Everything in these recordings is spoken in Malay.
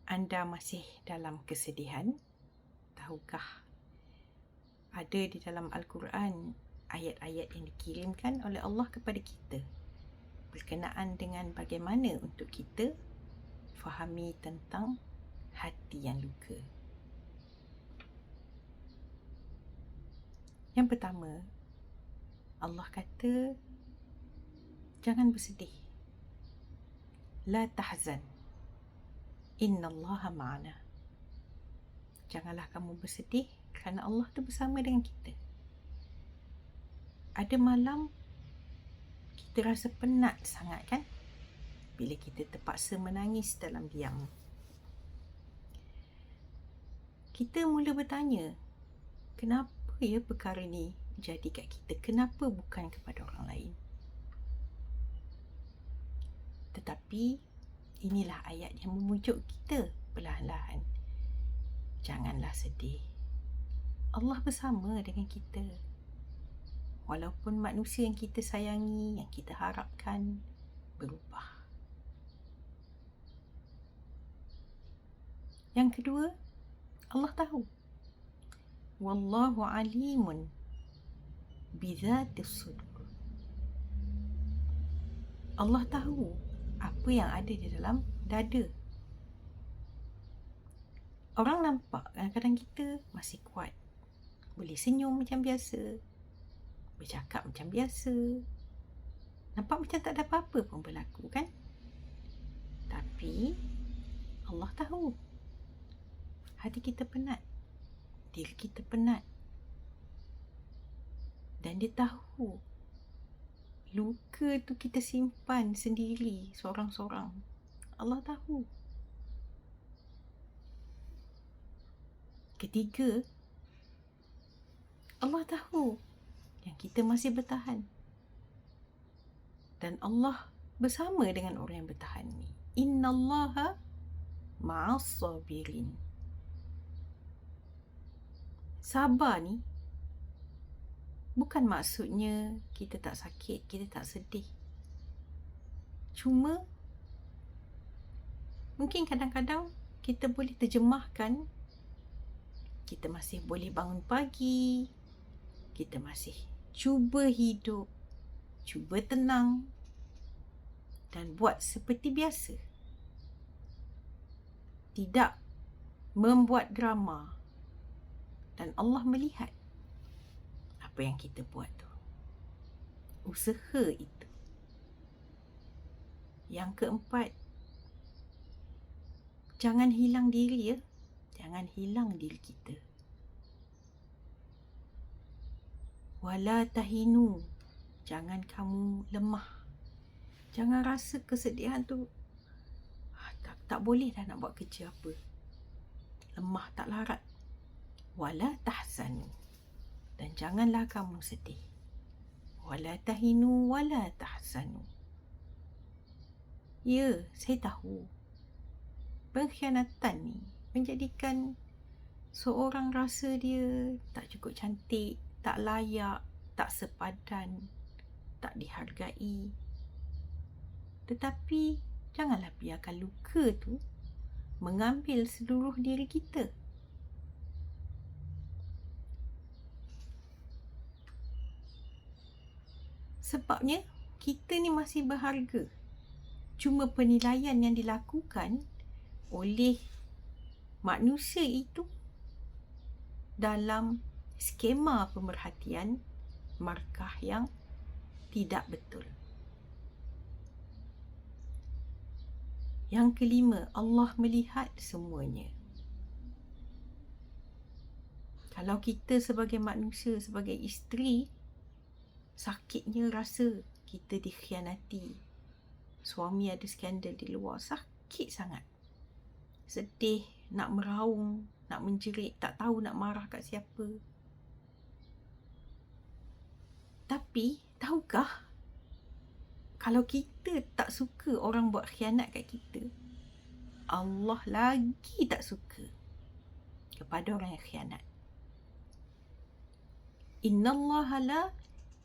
anda masih dalam kesedihan? Tahukah ada di dalam Al-Quran ayat-ayat yang dikirimkan oleh Allah kepada kita berkenaan dengan bagaimana untuk kita fahami tentang hati yang luka. Yang pertama, Allah kata, jangan bersedih. La tahzan. Innallaha ma'ana. Janganlah kamu bersedih kerana Allah tu bersama dengan kita. Ada malam kita rasa penat sangat kan? Bila kita terpaksa menangis dalam diam. Kita mula bertanya, kenapa ya perkara ni jadi kat kita? Kenapa bukan kepada orang lain? Tetapi inilah ayat yang memujuk kita perlahan-lahan. Janganlah sedih. Allah bersama dengan kita. Walaupun manusia yang kita sayangi, yang kita harapkan berubah. Yang kedua, Allah tahu. Wallahu alimun bizatis sudur. Allah tahu apa yang ada di dalam dada. Orang nampak kadang-kadang kita masih kuat. Boleh senyum macam biasa. Bercakap macam biasa. Nampak macam tak ada apa-apa pun berlaku kan? Tapi Allah tahu. Hati kita penat. Diri kita penat. Dan dia tahu. Luka tu kita simpan sendiri, seorang-seorang. Allah tahu. Ketiga, Allah tahu yang kita masih bertahan. Dan Allah bersama dengan orang yang bertahan ni. Innallaha ma'as sabirin. Sabar ni bukan maksudnya kita tak sakit, kita tak sedih. Cuma mungkin kadang-kadang kita boleh terjemahkan kita masih boleh bangun pagi, kita masih cuba hidup, cuba tenang dan buat seperti biasa. Tidak membuat drama. Dan Allah melihat apa yang kita buat tu. Usaha itu. Yang keempat, jangan hilang diri ya. Jangan hilang diri kita. Wala tahinu. Jangan kamu lemah. Jangan rasa kesedihan tu tak boleh dah nak buat kerja apa. Lemah tak larat. Wala tahzanu. Dan janganlah kamu sedih. Wala tahinu wala tahzanu. Ya, saya tahu. Pengkhianatan ni menjadikan seorang rasa dia tak cukup cantik, tak layak, tak sepadan, tak dihargai. Tetapi janganlah biarkan luka tu mengambil seluruh diri kita. Sebabnya kita ni masih berharga. Cuma penilaian yang dilakukan oleh manusia itu dalam skema pemerhatian markah yang tidak betul. Yang kelima, Allah melihat semuanya. Kalau kita sebagai manusia, sebagai isteri, sakitnya rasa kita dikhianati. Suami ada skandal di luar. Sakit sangat. Sedih, nak meraung, nak menjerit, tak tahu nak marah kat siapa. Tapi, tahukah? Kalau kita tak suka orang buat khianat kat kita, Allah lagi tak suka kepada orang yang khianat. Innallaha la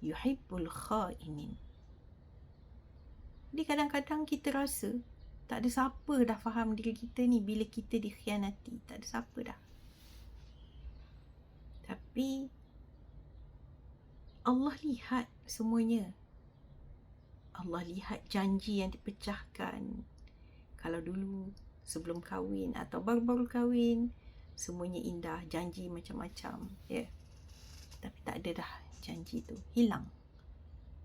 yuhibbul khainin. Jadi kadang-kadang kita rasa Tak ada siapa dah faham diri kita ni bila kita dikhianati. Tak ada siapa dah. Tapi Allah lihat semuanya. Allah lihat janji yang dipecahkan. Kalau dulu sebelum kahwin atau baru-baru kahwin, semuanya indah, janji macam-macam, ya. Tapi tak ada dah janji tu, hilang.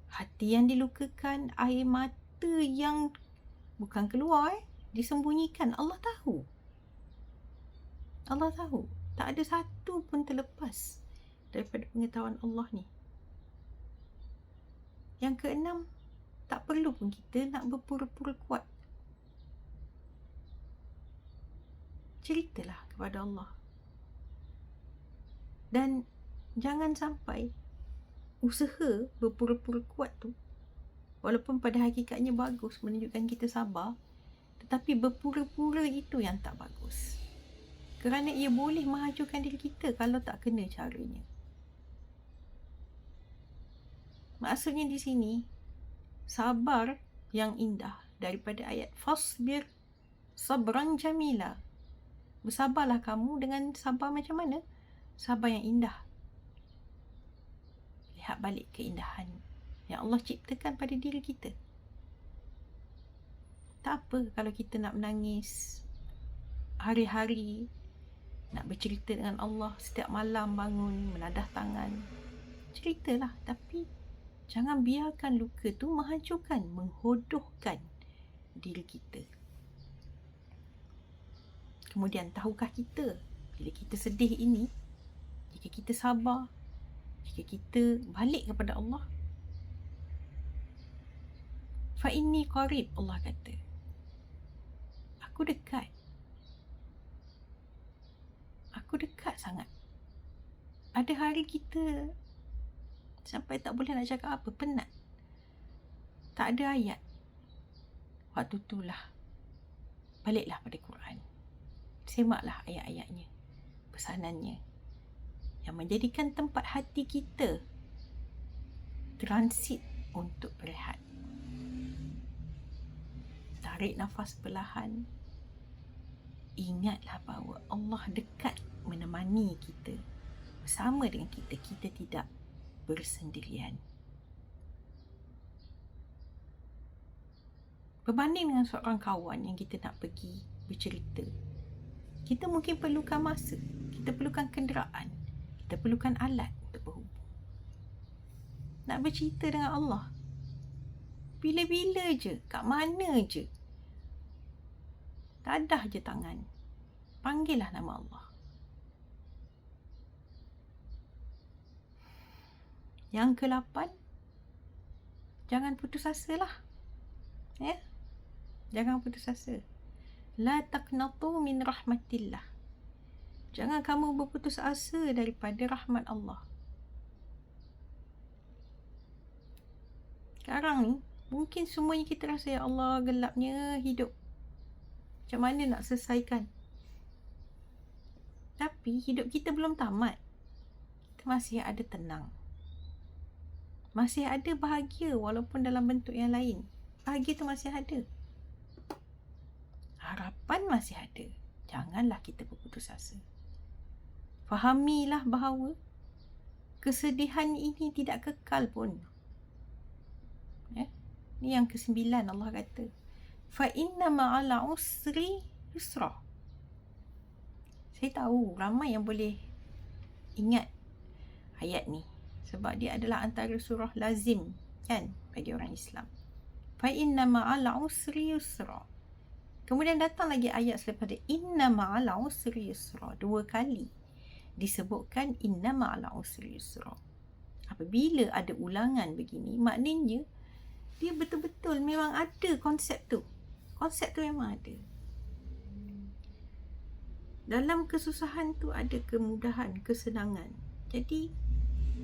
Hati yang dilukakan, air mata yang bukan keluar, disembunyikan. Allah tahu. Allah tahu. Tak ada satu pun terlepas daripada pengetahuan Allah ni. Yang keenam, tak perlu pun kita nak berpura-pura kuat. Ceritalah kepada Allah. Dan jangan sampai usaha berpura-pura kuat tu, walaupun pada hakikatnya bagus, menunjukkan kita sabar, tetapi berpura-pura itu yang tak bagus. Kerana ia boleh menghancurkan diri kita kalau tak kena caranya. Maksudnya di sini, sabar yang indah daripada ayat fasbir sabran jamila. Bersabarlah kamu dengan sabar macam mana? Sabar yang indah. Lihat balik keindahan yang Allah ciptakan pada diri kita. Tak apa kalau kita nak menangis hari-hari, nak bercerita dengan Allah setiap malam bangun, menadah tangan. Ceritalah, tapi jangan biarkan luka tu menghancurkan, menghodohkan diri kita. Kemudian, tahukah kita bila kita sedih ini, jika kita sabar, jika kita balik kepada Allah, fa inni qarib, Allah kata, aku dekat. Aku dekat sangat. Ada hari kita sampai tak boleh nak cakap apa, penat. Tak ada ayat. Waktu itulah baliklah pada Quran. Semaklah ayat-ayatnya, pesanannya, yang menjadikan tempat hati kita transit untuk berehat. Tarik nafas perlahan. Ingatlah bahawa Allah dekat menemani kita, bersama dengan kita. Kita tidak bersendirian. Berbanding dengan seorang kawan yang kita nak pergi bercerita, kita mungkin perlukan masa, kita perlukan kenderaan, kita perlukan alat untuk berhubung. Nak bercerita dengan Allah, bila-bila je, kat mana je, tadah je tangan, panggillah nama Allah. Yang ke-8, jangan putus asa lah. Ya? Jangan putus asa. La taqnatu min rahmatillah. Jangan kamu berputus asa daripada rahmat Allah. Sekarang ni, mungkin semuanya kita rasa, ya Allah, gelapnya hidup. Macam mana nak selesaikan? Tapi hidup kita belum tamat. Kita masih ada tenang. Masih ada bahagia walaupun dalam bentuk yang lain. Bahagia tu masih ada. Harapan masih ada. Janganlah kita berputus asa. Fahamilah bahawa kesedihan ini tidak kekal pun. Ini yang ke-9 Allah kata. Fa inna ma'al usri yusra. Saya tahu ramai yang boleh ingat ayat ni, sebab dia adalah antara surah lazim kan bagi orang Islam. Fa inna ma'al usri yusra. Kemudian datang lagi ayat selepas dia, inna ma'al usri yusra. 2 kali disebutkan inna ma'al usri yusra. Apabila ada ulangan begini, maknanya dia betul-betul memang ada konsep tu. Konsep tu memang ada. Dalam kesusahan tu ada kemudahan, kesenangan. Jadi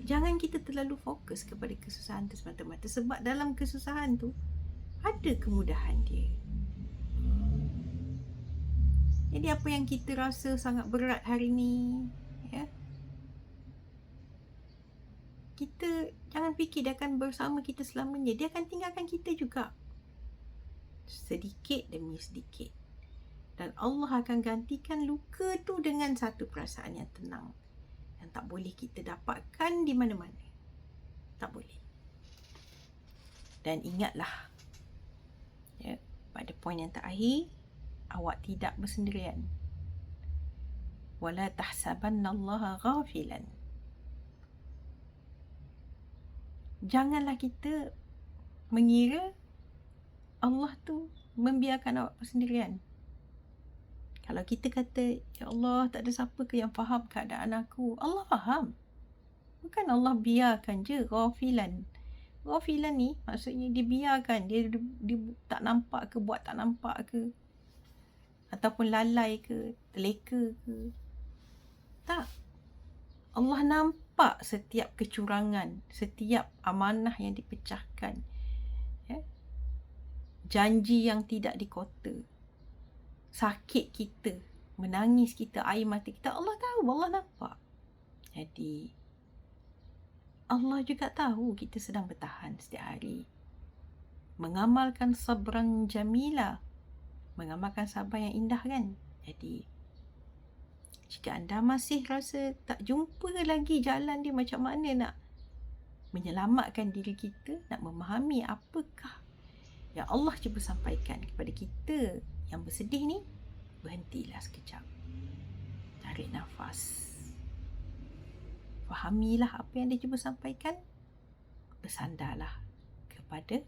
jangan kita terlalu fokus kepada kesusahan tu semata-mata, sebab dalam kesusahan tu ada kemudahan dia. Jadi apa yang kita rasa sangat berat hari ni, ya, kita jangan fikir dia akan bersama kita selamanya. Dia akan tinggalkan kita juga. sedikit demi sedikit. Dan Allah akan gantikan luka tu dengan satu perasaan yang tenang, yang tak boleh kita dapatkan di mana-mana. Tak boleh. Dan ingatlah, ya, pada poin yang terakhir, awak tidak bersendirian. Wala tahsabannallaha ghafilan. Janganlah kita mengira Allah tu membiarkan awak bersendirian. Kalau kita kata, ya Allah, tak ada siapa ke yang faham keadaan aku. Allah faham. Bukan Allah biarkan je ghafilan. Ghafilan ni maksudnya dia biarkan. Dia tak nampak ke, buat tak nampak ke. Ataupun lalai ke, terleka ke. Tak. Allah nampak setiap kecurangan, setiap amanah yang dipecahkan. Ya? Janji yang tidak dikota. Sakit kita, menangis kita, air mata kita, Allah tahu, Allah nampak. Jadi, Allah juga tahu kita sedang bertahan setiap hari. Mengamalkan sabran jamila. Mengamalkan sabar yang indah kan. Jadi, jika anda masih rasa tak jumpa lagi jalan dia macam mana nak menyelamatkan diri kita, nak memahami apakah yang Allah cuba sampaikan kepada kita yang bersedih ni, berhentilah sekejap. Tarik nafas. Fahamilah apa yang dia cuba sampaikan. Bersandarlah kepada